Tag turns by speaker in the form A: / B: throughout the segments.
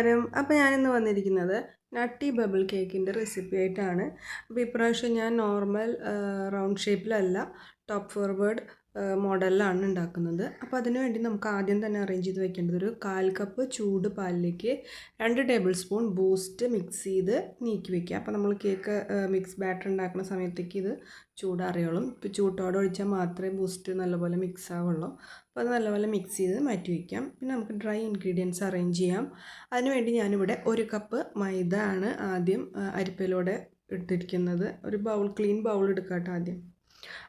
A: നമസ്കാരം. അപ്പോൾ ഞാനിന്ന് വന്നിരിക്കുന്നത് നട്ടി ബബിൾ കേക്കിൻ്റെ റെസിപ്പി ആയിട്ടാണ്. അപ്പോൾ ഇപ്രാവശ്യം ഞാൻ നോർമൽ റൗണ്ട് ഷേപ്പിലല്ല, ടോപ്പ് ഫോർവേഡ് മോഡലിലാണ് ഉണ്ടാക്കുന്നത്. അപ്പോൾ അതിനു വേണ്ടി നമുക്ക് ആദ്യം തന്നെ അറേഞ്ച് ചെയ്ത് വെക്കേണ്ടത് ഒരു 1/4 കപ്പ് ചൂട് പാലിലേക്ക് 2 ടേബിൾ സ്പൂൺ ബൂസ്റ്റ് മിക്സ് ചെയ്ത് നീക്കി വെക്കുക. അപ്പോൾ നമ്മൾ കേക്ക് മിക്സ് ബാറ്റർ ഉണ്ടാക്കുന്ന സമയത്തേക്ക് ഇത് ചൂടാറിയോളും. ഇപ്പോൾ ചൂട്ടോടെ ഒഴിച്ചാൽ മാത്രമേ ബൂസ്റ്റ് നല്ലപോലെ മിക്സ് ആവുള്ളൂ. അപ്പോൾ അത് നല്ലപോലെ മിക്സ് ചെയ്ത് മാറ്റി വയ്ക്കാം. പിന്നെ നമുക്ക് ഡ്രൈ ഇൻഗ്രീഡിയൻസ് അറേഞ്ച് ചെയ്യാം. അതിനുവേണ്ടി ഞാനിവിടെ 1 കപ്പ് മൈദ ആണ് ആദ്യം അരിപ്പയിലൂടെ എടുത്തിരിക്കുന്നത്. ഒരു ക്ലീൻ ബൗൾ എടുക്കാട്ടോ ആദ്യം.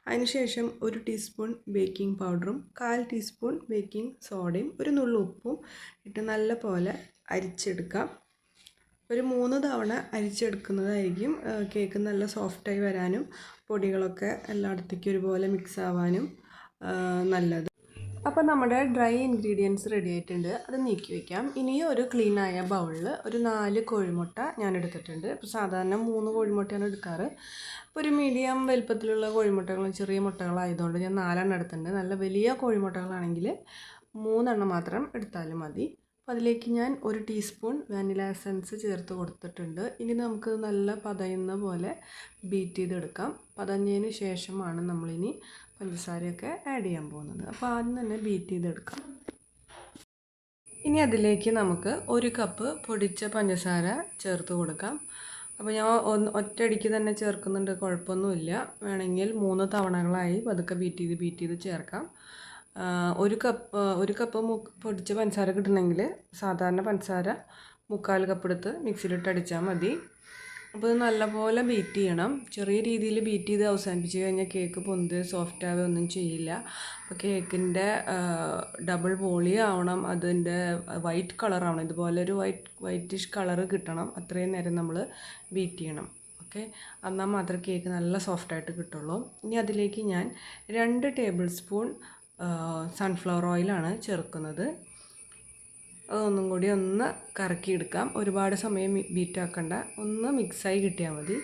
A: അതിനുശേഷം 1 ടീസ്പൂൺ ബേക്കിംഗ് പൗഡറും 1/4 ടീസ്പൂൺ ബേക്കിംഗ് സോഡയും ഒരു നുള്ളു ഉപ്പും ഇട്ട് നല്ല പോലെ അരിച്ചെടുക്കാം. ഒരു 3 തവണ അരിച്ചെടുക്കുന്നതായിരിക്കും കേക്ക് നല്ല സോഫ്റ്റായി വരാനും പൊടികളൊക്കെ എല്ലായിടത്തേക്കും ഒരുപോലെ മിക്സ് ആവാനും നല്ലത്. അപ്പോൾ നമ്മുടെ ഡ്രൈ ഇൻഗ്രീഡിയൻസ് റെഡി ആയിട്ടുണ്ട്. അത് നീക്കി വയ്ക്കാം. ഇനിയും ഒരു ക്ലീനായ ബൗളിൽ ഒരു 4 കോഴിമുട്ട ഞാൻ എടുത്തിട്ടുണ്ട്. ഇപ്പോൾ സാധാരണ 3 കോഴിമുട്ടയാണ് എടുക്കാറ്. ഇപ്പോൾ ഒരു മീഡിയം വലുപ്പത്തിലുള്ള കോഴിമുട്ടകളും ചെറിയ മുട്ടകളായതുകൊണ്ട് ഞാൻ 4 എണ്ണം എടുത്തിട്ടുണ്ട്. നല്ല വലിയ കോഴിമുട്ടകളാണെങ്കിൽ 3 എണ്ണം മാത്രം എടുത്താലും മതി. അപ്പോൾ അതിലേക്ക് ഞാൻ 1 ടീസ്പൂൺ വാനില എസൻസ് ചേർത്ത് കൊടുത്തിട്ടുണ്ട്. ഇനി നമുക്ക് നല്ല പതയുന്ന പോലെ ബീറ്റ് ചെയ്തെടുക്കാം. പതഞ്ഞതിന് ശേഷമാണ് നമ്മളിനി പഞ്ചസാരയൊക്കെ ആഡ് ചെയ്യാൻ പോകുന്നത്. അപ്പോൾ ആദ്യം തന്നെ ബീറ്റ് ചെയ്തെടുക്കാം. ഇനി അതിലേക്ക് നമുക്ക് 1 കപ്പ് പൊടിച്ച പഞ്ചസാര ചേർത്ത് കൊടുക്കാം. അപ്പോൾ ഞാൻ ഒറ്റയടിക്ക് തന്നെ ചേർക്കുന്നുണ്ട്, കുഴപ്പമൊന്നുമില്ല. വേണമെങ്കിൽ 3 തവണകളായി പതുക്കെ ബീറ്റ് ചെയ്ത് ചേർക്കാം. 1 കപ്പ് പൊടിച്ച പഞ്ചസാര കിട്ടണമെങ്കിൽ സാധാരണ പഞ്ചസാര 3/4 കപ്പ് എടുത്ത് മിക്സിയിലിട്ട് അടിച്ചാൽ മതി. അപ്പോൾ ഇത് നല്ലപോലെ ബീറ്റ് ചെയ്യണം. ചെറിയ രീതിയിൽ ബീറ്റ് ചെയ്ത് അവസാനിപ്പിച്ച് കഴിഞ്ഞാൽ കേക്ക് പൊന്ത് സോഫ്റ്റ് ആവുക ഒന്നും ചെയ്യില്ല. അപ്പോൾ കേക്കിൻ്റെ ഡബിൾ വോളി ആവണം, അതിൻ്റെ വൈറ്റ് കളറാവണം, ഇതുപോലെ ഒരു വൈറ്റിഷ് കളറ് കിട്ടണം. അത്രയും നേരം നമ്മൾ ബീറ്റ് ചെയ്യണം. ഓക്കെ, എന്നാൽ മാത്രമേ കേക്ക് നല്ല സോഫ്റ്റായിട്ട് കിട്ടുള്ളൂ. ഇനി അതിലേക്ക് ഞാൻ 2 ടേബിൾ സ്പൂൺ സൺഫ്ലവർ ഓയിലാണ് ചേർക്കുന്നത്. അതൊന്നും കൂടി ഒന്ന് കറക്കിയെടുക്കാം. ഒരുപാട് സമയം ബീറ്റ് ആക്കണ്ട, ഒന്ന് മിക്സായി കിട്ടിയാൽ മതി.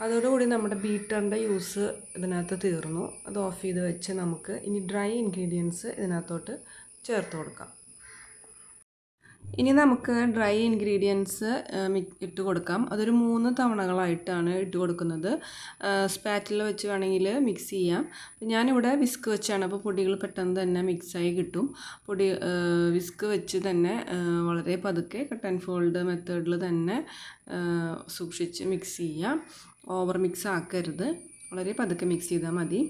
A: അതോടുകൂടി നമ്മുടെ ബീറ്ററിൻ്റെ യൂസ് ഇതിനകത്ത് തീർന്നു. അത് ഓഫ് ചെയ്ത് വെച്ച് നമുക്ക് ഇനി ഡ്രൈ ഇൻഗ്രീഡിയൻസ് ഇതിനകത്തോട്ട് ചേർത്ത് കൊടുക്കാം. ഇനി നമുക്ക് ഡ്രൈ ഇൻഗ്രീഡിയൻസ് ഇട്ട് കൊടുക്കാം. അതൊരു 3 തവണകളായിട്ടാണ് ഇട്ട് കൊടുക്കുന്നത്. സ്പാറ്റിൽ വെച്ച് വേണമെങ്കിൽ മിക്സ് ചെയ്യാം. ഞാനിവിടെ വിസ്ക് വെച്ചാണ്, അപ്പോൾ പൊടികൾ പെട്ടെന്ന് തന്നെ മിക്സായി കിട്ടും. വിസ്ക് വെച്ച് തന്നെ വളരെ പതുക്കെ കട്ട് ആൻഡ് ഫോൾഡ് മെത്തേഡിൽ തന്നെ സൂക്ഷിച്ച് മിക്സ് ചെയ്യാം. ഓവർ മിക്സ് ആക്കരുത്, വളരെ പതുക്കെ മിക്സ് ചെയ്താൽ മതി.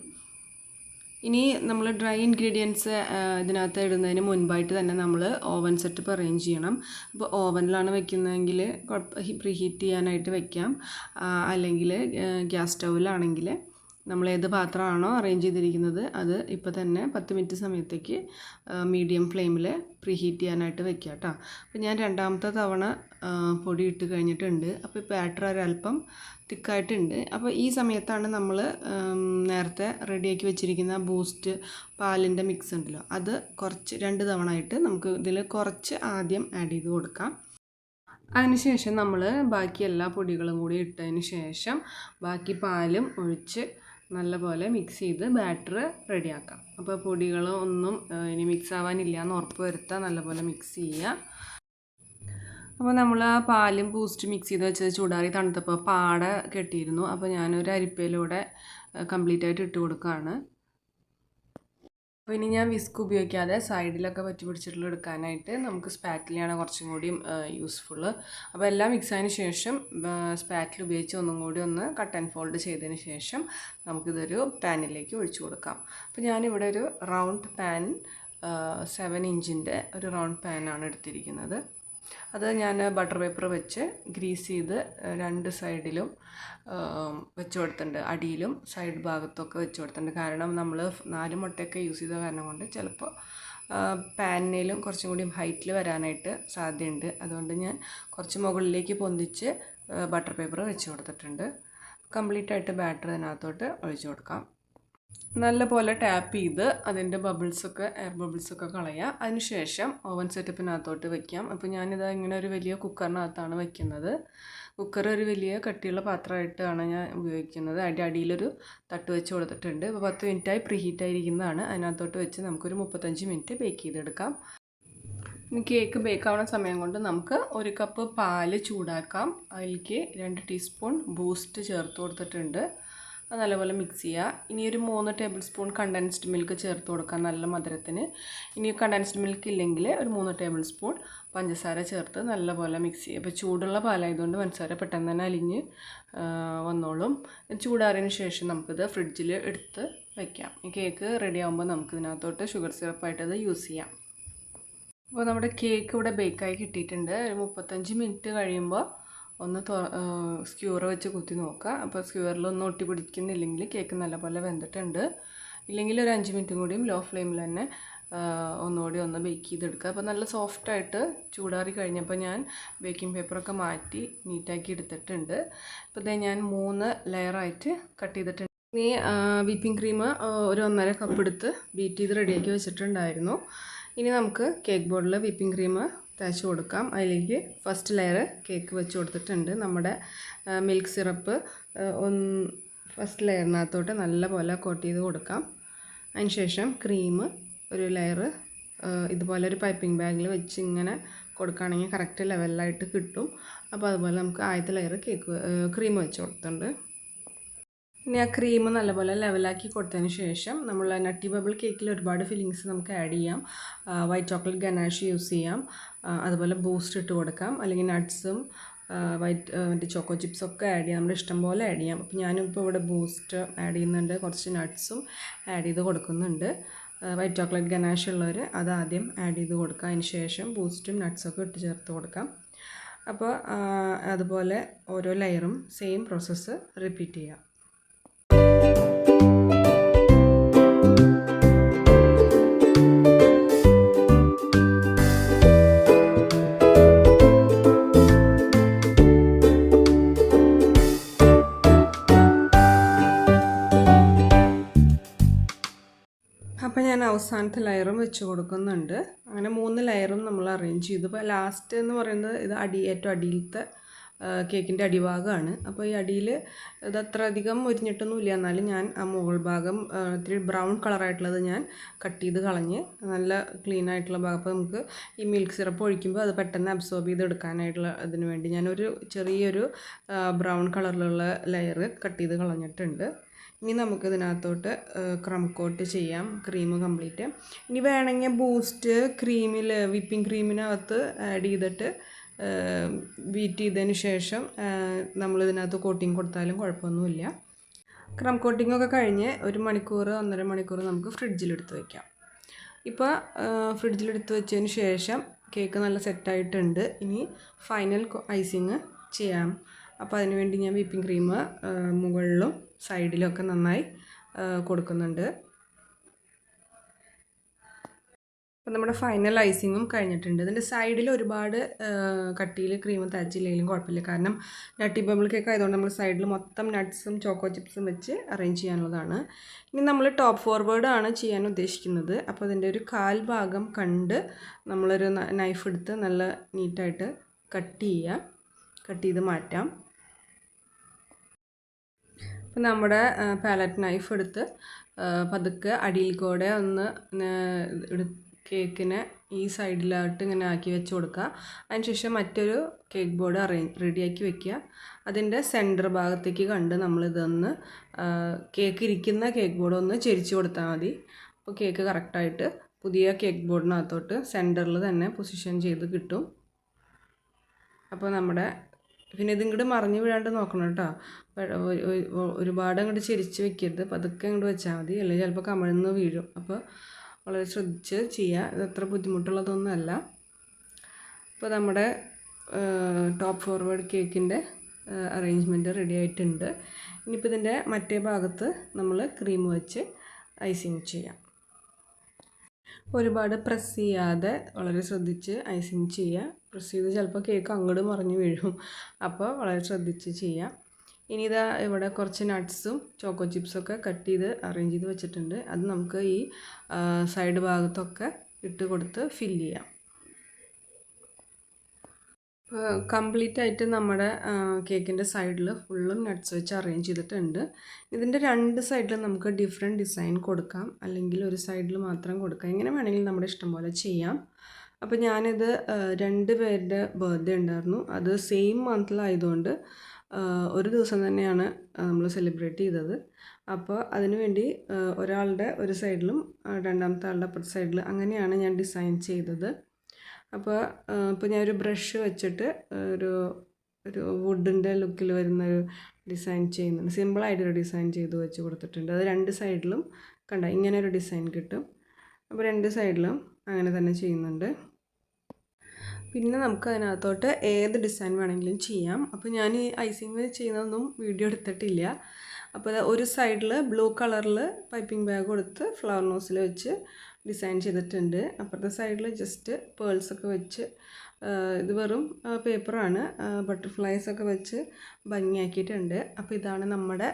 A: ഇനി നമ്മൾ ഡ്രൈ ഇൻഗ്രീഡിയൻസ് ഇതിനകത്ത് ഇടുന്നതിന് മുൻപായിട്ട് തന്നെ നമ്മൾ ഓവൻ സെറ്റപ്പ് അറേഞ്ച് ചെയ്യണം. അപ്പോൾ ഓവനിലാണ് വെക്കുന്നതെങ്കിൽ പ്രീ ഹീറ്റ് ചെയ്യാനായിട്ട് വെക്കാം. അല്ലെങ്കിൽ ഗ്യാസ് സ്റ്റൗവിലാണെങ്കിൽ നമ്മൾ ഏത് പാത്രമാണോ അറേഞ്ച് ചെയ്തിരിക്കുന്നത് അത് ഇപ്പോൾ തന്നെ 10 മിനിറ്റ് സമയത്തേക്ക് മീഡിയം ഫ്ലെയിമിൽ പ്രീ ഹീറ്റ് ചെയ്യാനായിട്ട് വെക്കുക കേട്ടോ. അപ്പോൾ ഞാൻ 2ാമത്തെ തവണ പൊടി ഇട്ട് കഴിഞ്ഞിട്ടുണ്ട്. അപ്പോൾ ബാറ്റർ ഒരല്പം തിക്കായിട്ടുണ്ട്. അപ്പോൾ ഈ സമയത്താണ് നമ്മൾ നേരത്തെ റെഡിയാക്കി വെച്ചിരിക്കുന്ന ബൂസ്റ്റ് പാലിൻ്റെ മിക്സ് ഉണ്ടല്ലോ, അത് കുറച്ച് 2 തവണ ആയിട്ട് നമുക്ക് ഇതിൽ കുറച്ച് ആദ്യം ആഡ് ചെയ്ത് കൊടുക്കാം. അതിനുശേഷം നമ്മൾ ബാക്കി എല്ലാ പൊടികളും കൂടി ഇട്ടതിന് ശേഷം ബാക്കി പാലും ഒഴിച്ച് നല്ലപോലെ മിക്സ് ചെയ്ത് ബാറ്റർ റെഡിയാക്കാം. അപ്പോൾ പൊടികൾ ഒന്നും ഇനി മിക്സ് ആവാനില്ല എന്ന് ഉറപ്പ് വരുത്താൻ നല്ലപോലെ മിക്സ് ചെയ്യുക. അപ്പോൾ നമ്മൾ ആ പാലും ബൂസ്റ്റ് മിക്സ് ചെയ്ത് വെച്ചത് ചൂടാറി തണുത്തപ്പോൾ പാട കെട്ടിയിരുന്നു. അപ്പോൾ ഞാനൊരു അരിപ്പയിലൂടെ കംപ്ലീറ്റ് ആയിട്ട് ഇട്ട് കൊടുക്കുകയാണ്. അപ്പോൾ ഇനി ഞാൻ വിസ്ക് ഉപയോഗിക്കാതെ സൈഡിലൊക്കെ പറ്റി പിടിച്ചിട്ടുള്ള എടുക്കാനായിട്ട് നമുക്ക് സ്പാറ്റിലാണ് കുറച്ചും കൂടി യൂസ്ഫുള്ള്. അപ്പോൾ എല്ലാം മിക്സ് ആയതിന് ശേഷം സ്പാറ്റിൽ ഉപയോഗിച്ച് ഒന്നും കൂടി ഒന്ന് കട്ട് ആൻഡ് ഫോൾഡ് ചെയ്തതിന് ശേഷം നമുക്കിതൊരു പാനിലേക്ക് ഒഴിച്ചു കൊടുക്കാം. അപ്പോൾ ഞാനിവിടെ ഒരു റൗണ്ട് പാൻ 7 ഇഞ്ചിൻ്റെ ഒരു റൗണ്ട് പാനാണ് എടുത്തിരിക്കുന്നത്. അത് ഞാൻ ബട്ടർ പേപ്പർ വെച്ച് ഗ്രീസ് ചെയ്ത് 2 സൈഡിലും വെച്ച് കൊടുത്തിട്ടുണ്ട്. അടിയിലും സൈഡ് ഭാഗത്തൊക്കെ വെച്ച് കൊടുത്തിട്ടുണ്ട്. കാരണം നമ്മൾ 4 മുട്ടയൊക്കെ യൂസ് ചെയ്ത കാരണം കൊണ്ട് ചിലപ്പോൾ പാനിലും കുറച്ചും കൂടി ഹൈറ്റിൽ വരാനായിട്ട് സാധ്യതയുണ്ട്. അതുകൊണ്ട് ഞാൻ കുറച്ച് മുകളിലേക്ക് പൊന്തിച്ച് ബട്ടർ പേപ്പർ വെച്ച് കൊടുത്തിട്ടുണ്ട്. കംപ്ലീറ്റ് ആയിട്ട് ബാറ്റർ ഇതിനകത്തോട്ട് ഒഴിച്ചു കൊടുക്കാം. നല്ല പോലെ ടാപ്പ് ചെയ്ത് അതിൻ്റെ എയർ ബബിൾസൊക്കെ കളയുക. അതിനുശേഷം ഓവൻ സെറ്റപ്പിനകത്തോട്ട് വയ്ക്കാം. അപ്പോൾ ഞാനിത് ഇങ്ങനെ ഒരു വലിയ കുക്കറിനകത്താണ് വയ്ക്കുന്നത്. കുക്കർ ഒരു വലിയ കട്ടിയുള്ള പാത്രമായിട്ടാണ് ഞാൻ ഉപയോഗിക്കുന്നത്. അതിൻ്റെ അടിയിലൊരു തട്ട് വെച്ച് കൊടുത്തിട്ടുണ്ട്. അപ്പോൾ 10 മിനിറ്റായി പ്രീ ഹീറ്റായിരിക്കുന്നതാണ്. അതിനകത്തോട്ട് വെച്ച് നമുക്കൊരു 35 മിനിറ്റ് ബേക്ക് ചെയ്തെടുക്കാം. ഇനി കേക്ക് ബേക്കാവുന്ന സമയം കൊണ്ട് നമുക്ക് 1 കപ്പ് പാല് ചൂടാക്കാം. അതിലേക്ക് 2 ടീസ്പൂൺ ബൂസ്റ്റ് ചേർത്ത് കൊടുത്തിട്ടുണ്ട്. അത് നല്ലപോലെ മിക്സ് ചെയ്യുക. ഇനി ഒരു 3 ടേബിൾ സ്പൂൺ കണ്ടൻസ്ഡ് മിൽക്ക് ചേർത്ത് കൊടുക്കാം നല്ല മധുരത്തിന്. ഇനി കണ്ടൻസ്ഡ് മിൽക്ക് ഇല്ലെങ്കിൽ ഒരു 3 ടേബിൾ സ്പൂൺ പഞ്ചസാര ചേർത്ത് നല്ലപോലെ മിക്സ് ചെയ്യുക. അപ്പോൾ ചൂടുള്ള പാലായതുകൊണ്ട് പഞ്ചസാര പെട്ടെന്ന് തന്നെ അലിഞ്ഞ് വന്നോളും. ചൂടാറിയതിന് ശേഷം നമുക്കിത് ഫ്രിഡ്ജിൽ എടുത്ത് വയ്ക്കാം. ഈ കേക്ക് റെഡി ആകുമ്പോൾ നമുക്ക് ഇതിനകത്തോട്ട് ഷുഗർ സിറപ്പായിട്ട് അത് യൂസ് ചെയ്യാം. അപ്പോൾ നമ്മുടെ കേക്ക് ഇവിടെ ബേക്കായി കിട്ടിയിട്ടുണ്ട്. ഒരു 35 മിനിറ്റ് കഴിയുമ്പോൾ ഒന്ന് സ്ക്യൂർ വെച്ച് കുത്തി നോക്കുക. അപ്പോൾ സ്ക്യൂറിലൊന്നും ഒട്ടി പിടിക്കുന്നില്ലെങ്കിൽ കേക്ക് നല്ലപോലെ വെന്തിട്ടുണ്ട്. ഇല്ലെങ്കിൽ ഒരു 5 മിനിറ്റും കൂടിയും ലോ ഫ്ലെയിമിൽ തന്നെ ഒന്നുകൂടി ഒന്ന് ബേക്ക് ചെയ്തെടുക്കുക. അപ്പോൾ നല്ല സോഫ്റ്റായിട്ട് ചൂടാറി കഴിഞ്ഞപ്പോൾ ഞാൻ ബേക്കിംഗ് പേപ്പറൊക്കെ മാറ്റി നീറ്റാക്കി എടുത്തിട്ടുണ്ട്. ഇപ്പോൾ ഇതേ ഞാൻ 3 ലെയറായിട്ട് കട്ട് ചെയ്തിട്ടുണ്ട്. ഇനി വിപ്പിംഗ് ക്രീം ഒരു 1.5 കപ്പ് എടുത്ത് ബീറ്റ് ചെയ്ത് റെഡിയാക്കി വെച്ചിട്ടുണ്ടായിരുന്നു. ഇനി നമുക്ക് കേക്ക് ബോർഡിൽ വിപ്പിംഗ് ക്രീം തേച്ച് കൊടുക്കാം. അതിലേക്ക് ഫസ്റ്റ് ലെയർ കേക്ക് വെച്ച് കൊടുത്തിട്ടുണ്ട്. നമ്മുടെ മിൽക്ക് സിറപ്പ് ഫസ്റ്റ് ലെയറിനകത്തോട്ട് നല്ലപോലെ കോട്ട് ചെയ്ത് കൊടുക്കാം. അതിന് ശേഷം ക്രീം ഒരു ലെയർ ഇതുപോലെ ഒരു പൈപ്പിംഗ് ബാഗിൽ വെച്ച് ഇങ്ങനെ കൊടുക്കുകയാണെങ്കിൽ കറക്റ്റ് ലെവലിലായിട്ട് കിട്ടും. അപ്പോൾ അതുപോലെ നമുക്ക് ആദ്യത്തെ ലെയർ ക്രീം വെച്ച് കൊടുത്തിട്ടുണ്ട്. ഇനി ആ ക്രീം നല്ലപോലെ ലെവലാക്കി കൊടുത്തതിന് ശേഷം നമ്മൾ നട്ടി ബബിൾ കേക്കിൽ ഒരുപാട് ഫില്ലിങ്സ് നമുക്ക് ആഡ് ചെയ്യാം. വൈറ്റ് ചോക്ലേറ്റ് ഗനാഷ് യൂസ് ചെയ്യാം. അതുപോലെ ബൂസ്റ്റ് ഇട്ട് കൊടുക്കാം. അല്ലെങ്കിൽ നട്ട്സും മറ്റേ ചോക്കോ ചിപ്സൊക്കെ ആഡ് ചെയ്യാം. നമ്മുടെ ഇഷ്ടം പോലെ ആഡ് ചെയ്യാം. അപ്പോൾ ഞാനിപ്പോൾ ഇവിടെ ബൂസ്റ്റ് ആഡ് ചെയ്യുന്നുണ്ട്. കുറച്ച് നട്ട്സും ആഡ് ചെയ്ത് കൊടുക്കുന്നുണ്ട്. വൈറ്റ് ചോക്ലേറ്റ് ഗനാഷ് ഉള്ളവർ അത് ആദ്യം ആഡ് ചെയ്ത് കൊടുക്കുക. അതിന് ശേഷം ബൂസ്റ്റും നട്ട്സൊക്കെ ഇട്ട് ചേർത്ത് കൊടുക്കാം. അപ്പോൾ അതുപോലെ ഓരോ ലെയറും സെയിം പ്രോസസ്സ് റിപ്പീറ്റ് ചെയ്യാം. അപ്പോൾ ഞാൻ അവസാനത്തെ ലെയറും വെച്ച് കൊടുക്കുന്നുണ്ട്. അങ്ങനെ 3 ലെയറും നമ്മൾ അറേഞ്ച് ചെയ്തു. ഇപ്പോൾ ലാസ്റ്റ് എന്ന് പറയുന്നത് ഇത് ഏറ്റവും അടിയിലത്തെ കേക്കിൻ്റെ അടിഭാഗമാണ്. അപ്പോൾ ഈ അടിയിൽ ഇത് അത്ര അധികം മുരിഞ്ഞിട്ടൊന്നുമില്ല. എന്നാലും ഞാൻ ആ മുകൾ ഭാഗം ഇത്തിരി ബ്രൗൺ കളറായിട്ടുള്ളത് ഞാൻ കട്ട് ചെയ്ത് കളഞ്ഞ് നല്ല ക്ലീൻ ആയിട്ടുള്ള ഭാഗം. അപ്പോൾ നമുക്ക് ഈ മിൽക്ക് സിറപ്പ് ഒഴിക്കുമ്പോൾ അത് പെട്ടെന്ന് അബ്സോർബ് ചെയ്തെടുക്കാനായിട്ടുള്ള അതിന് വേണ്ടി ഞാനൊരു ചെറിയൊരു ബ്രൗൺ കളറിലുള്ള ലെയർ കട്ട് ചെയ്ത് കളഞ്ഞിട്ടുണ്ട്. ഇനി നമുക്ക് ഇതിനകത്തോട്ട് ക്രം കോട്ട് ചെയ്യാം ക്രീം കംപ്ലീറ്റ്. ഇനി വേണമെങ്കിൽ ബൂസ്റ്റ് വിപ്പിംഗ് ക്രീമിനകത്ത് ആഡ് ചെയ്തിട്ട് ബീറ്റ് ചെയ്തതിന് ശേഷം നമ്മളിതിനകത്ത് കോട്ടിങ് കൊടുത്താലും കുഴപ്പമൊന്നുമില്ല. ക്രം കോട്ടിങ്ങൊക്കെ കഴിഞ്ഞ് 1 മണിക്കൂർ 1.5 മണിക്കൂർ നമുക്ക് ഫ്രിഡ്ജിലെടുത്ത് വയ്ക്കാം. ഇപ്പോൾ ഫ്രിഡ്ജിലെടുത്ത് വെച്ചതിന് ശേഷം കേക്ക് നല്ല സെറ്റായിട്ടുണ്ട്. ഇനി ഫൈനൽ ഐസിങ് ചെയ്യാം. അപ്പോൾ അതിനുവേണ്ടി ഞാൻ വിപ്പിംഗ് ക്രീം മുകളിലും സൈഡിലൊക്കെ നന്നായി കൊടുക്കുന്നുണ്ട്. അപ്പോൾ നമ്മുടെ ഫൈനൽ ഐസിങ്ങും കഴിഞ്ഞിട്ടുണ്ട്. ഇതിൻ്റെ സൈഡിൽ ഒരുപാട് കട്ടിയിൽ ക്രീം തേച്ചില്ലെങ്കിലും കുഴപ്പമില്ല. കാരണം നട്ടി ബബിൾ കേക്ക് ആയതുകൊണ്ട് നമ്മൾ സൈഡിൽ മൊത്തം നട്ട്സും ചോക്കോ ചിപ്സും വെച്ച് അറേഞ്ച് ചെയ്യാനുള്ളതാണ്. ഇനി നമ്മൾ ടോപ്പ് ഫോർവേഡ് ആണ് ചെയ്യാൻ ഉദ്ദേശിക്കുന്നത്. അപ്പോൾ അതിൻ്റെ ഒരു 1/4 ഭാഗം കണ്ട് നമ്മളൊരു നൈഫ് എടുത്ത് നല്ല നീറ്റായിട്ട് കട്ട് ചെയ്ത് മാറ്റാം. അപ്പോൾ നമ്മുടെ പാലറ്റ് നൈഫ് എടുത്ത് പതുക്കെ അടിയിൽ കൂടെ ഒന്ന് കേക്കിനെ ഈ സൈഡിലായിട്ട് ഇങ്ങനെ ആക്കി വെച്ച് കൊടുക്കുക. അതിനുശേഷം മറ്റൊരു കേക്ക് ബോർഡ് റെഡിയാക്കി വെക്കുക. അതിൻ്റെ സെൻറ്റർ ഭാഗത്തേക്ക് കണ്ട് നമ്മളിതൊന്ന് കേക്ക് ഇരിക്കുന്ന കേക്ക് ബോർഡ് ഒന്ന് ചെരിച്ച് കൊടുത്താൽ മതി. അപ്പോൾ കേക്ക് കറക്റ്റായിട്ട് പുതിയ കേക്ക് ബോർഡിനകത്തോട്ട് സെൻറ്ററിൽ തന്നെ പൊസിഷൻ ചെയ്ത് കിട്ടും. അപ്പോൾ നമ്മുടെ പിന്നെ ഇതിങ്ങോട്ട് മറിഞ്ഞ് വീഴാണ്ട് നോക്കണം കേട്ടോ. ഒരുപാട് അങ്ങോട്ട് ചെരിച്ച് വെക്കരുത്. പതുക്കെ അങ്ങോട്ട് വെച്ചാൽ മതി. അല്ലെങ്കിൽ ചിലപ്പോൾ കമിഴ്ന്ന് വീഴും. അപ്പോൾ വളരെ ശ്രദ്ധിച്ച് ചെയ്യുക. ഇത് അത്ര ബുദ്ധിമുട്ടുള്ളതൊന്നുമല്ല. ഇപ്പോൾ നമ്മുടെ ടോപ്പ് ഫോർവേഡ് കേക്കിൻ്റെ അറേഞ്ച്മെൻറ്റ് റെഡി ആയിട്ടുണ്ട്. ഇനിയിപ്പോൾ ഇതിൻ്റെ മറ്റേ ഭാഗത്ത് നമ്മൾ ക്രീം വെച്ച് ഐസിങ് ചെയ്യാം. ഒരുപാട് പ്രസ് ചെയ്യാതെ വളരെ ശ്രദ്ധിച്ച് ഐസിങ് ചെയ്യുക. പ്രസ് ചെയ്ത് ചിലപ്പോൾ കേക്ക് അങ്ങോട്ട് മറിഞ്ഞ് വീഴും. അപ്പോൾ വളരെ ശ്രദ്ധിച്ച് ചെയ്യാം. ഇനി ഇതാ ഇവിടെ കുറച്ച് നട്ട്സും ചോക്കോ ചിപ്സൊക്കെ കട്ട് ചെയ്ത് അറേഞ്ച് ചെയ്ത് വെച്ചിട്ടുണ്ട്. അത് നമുക്ക് ഈ സൈഡ് ഭാഗത്തൊക്കെ ഇട്ട് കൊടുത്ത് ഫില്ല് ചെയ്യാം. കംപ്ലീറ്റ് ആയിട്ട് നമ്മുടെ കേക്കിൻ്റെ സൈഡിൽ ഫുള്ളും നട്ട്സ് വെച്ച് അറേഞ്ച് ചെയ്തിട്ടുണ്ട്. ഇതിൻ്റെ 2 സൈഡിലും നമുക്ക് ഡിഫറെൻറ്റ് ഡിസൈൻ കൊടുക്കാം. അല്ലെങ്കിൽ ഒരു സൈഡിൽ മാത്രം കൊടുക്കാം. എങ്ങനെ വേണമെങ്കിലും നമ്മുടെ ഇഷ്ടം പോലെ ചെയ്യാം. അപ്പോൾ ഞാനിത് 2 പേരുടെ ബർത്ത്ഡേ ഉണ്ടായിരുന്നു. അത് സെയിം മന്തിലായതുകൊണ്ട് ഒരു ദിവസം തന്നെയാണ് നമ്മൾ സെലിബ്രേറ്റ് ചെയ്തത്. അപ്പോൾ അതിനു വേണ്ടി ഒരാളുടെ ഒരു സൈഡിലും രണ്ടാമത്തെ ആളുടെ അപ്പുറത്തെ സൈഡിൽ അങ്ങനെയാണ് ഞാൻ ഡിസൈൻ ചെയ്തത്. അപ്പോൾ ഇപ്പോൾ ഞാനൊരു ബ്രഷ് വെച്ചിട്ട് ഒരു ഒരു വുഡിൻ്റെ ലുക്കിൽ വരുന്നൊരു ഡിസൈൻ ചെയ്യുന്നുണ്ട്. സിമ്പിളായിട്ടൊരു ഡിസൈൻ ചെയ്ത് വെച്ച് കൊടുത്തിട്ടുണ്ട്. അത് 2 സൈഡിലും കണ്ട ഇങ്ങനെ ഒരു ഡിസൈൻ കിട്ടും. അപ്പോൾ 2 സൈഡിലും അങ്ങനെ തന്നെ ചെയ്യുന്നുണ്ട്. പിന്നെ നമുക്ക് അതിനകത്തോട്ട് ഏത് ഡിസൈൻ വേണമെങ്കിലും ചെയ്യാം. അപ്പോൾ ഞാൻ ഈ ഐസിങ് ചെയ്യുന്നതൊന്നും വീഡിയോ എടുത്തിട്ടില്ല. അപ്പോൾ ഒരു സൈഡിൽ ബ്ലൂ കളറിൽ പൈപ്പിംഗ് ബാഗ് കൊടുത്ത് ഫ്ലവർ നോസിൽ വെച്ച് ഡിസൈൻ ചെയ്തിട്ടുണ്ട്. അപ്പുറത്തെ സൈഡിൽ ജസ്റ്റ് പേൾസൊക്കെ വെച്ച് ഇത് വെറും പേപ്പറാണ്, ബട്ടർഫ്ലൈസൊക്കെ വെച്ച് ഭംഗിയാക്കിയിട്ടുണ്ട്. അപ്പോൾ ഇതാണ് നമ്മുടെ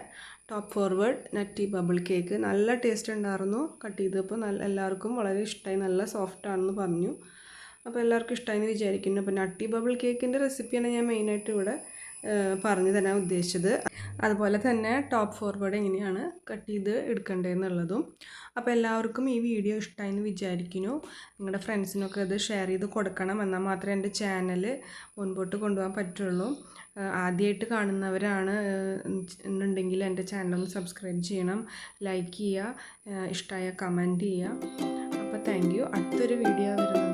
A: top forward nutty bubble cake. നല്ല ടേസ്റ്റ് ഉണ്ടായിരുന്നു. കട്ട് ചെയ്തപ്പോൾ എല്ലാവർക്കും വളരെ ഇഷ്ടമായി, നല്ല സോഫ്റ്റ് ആണെന്ന് പറഞ്ഞു. അപ്പോൾ എല്ലാവർക്കും ഇഷ്ടമായി എന്ന് വിചാരിക്കുന്നു. അപ്പോൾ നട്ടി ബബിൾ കേക്കിൻ്റെ റെസിപ്പിയാണ് ഞാൻ മെയിനായിട്ട് ഇവിടെ പറഞ്ഞു തരാൻ ഉദ്ദേശിച്ചത്. അതുപോലെ തന്നെ ടോപ്പ് ഫോർവേഡ് എങ്ങനെയാണ് കട്ട് ചെയ്ത് എടുക്കേണ്ടതെന്നുള്ളതും. അപ്പോൾ എല്ലാവർക്കും ഈ വീഡിയോ ഇഷ്ടമായി എന്ന് വിചാരിക്കുന്നു. നിങ്ങളുടെ ഫ്രണ്ട്സിനൊക്കെ ഇത് ഷെയർ ചെയ്ത് കൊടുക്കണം, എന്നാൽ മാത്രമേ എൻ്റെ ചാനൽ മുൻപോട്ട് കൊണ്ടുപോകാൻ പറ്റുള്ളൂ. ആദ്യമായിട്ട് കാണുന്നവരാണ് എന്നുണ്ടെങ്കിൽ എൻ്റെ ചാനലൊന്ന് സബ്സ്ക്രൈബ് ചെയ്യണം, ലൈക്ക് ചെയ്യുക, ഇഷ്ടമായ കമൻറ്റ് ചെയ്യുക. അപ്പോൾ താങ്ക് യു. അടുത്തൊരു വീഡിയോ വരുന്നത്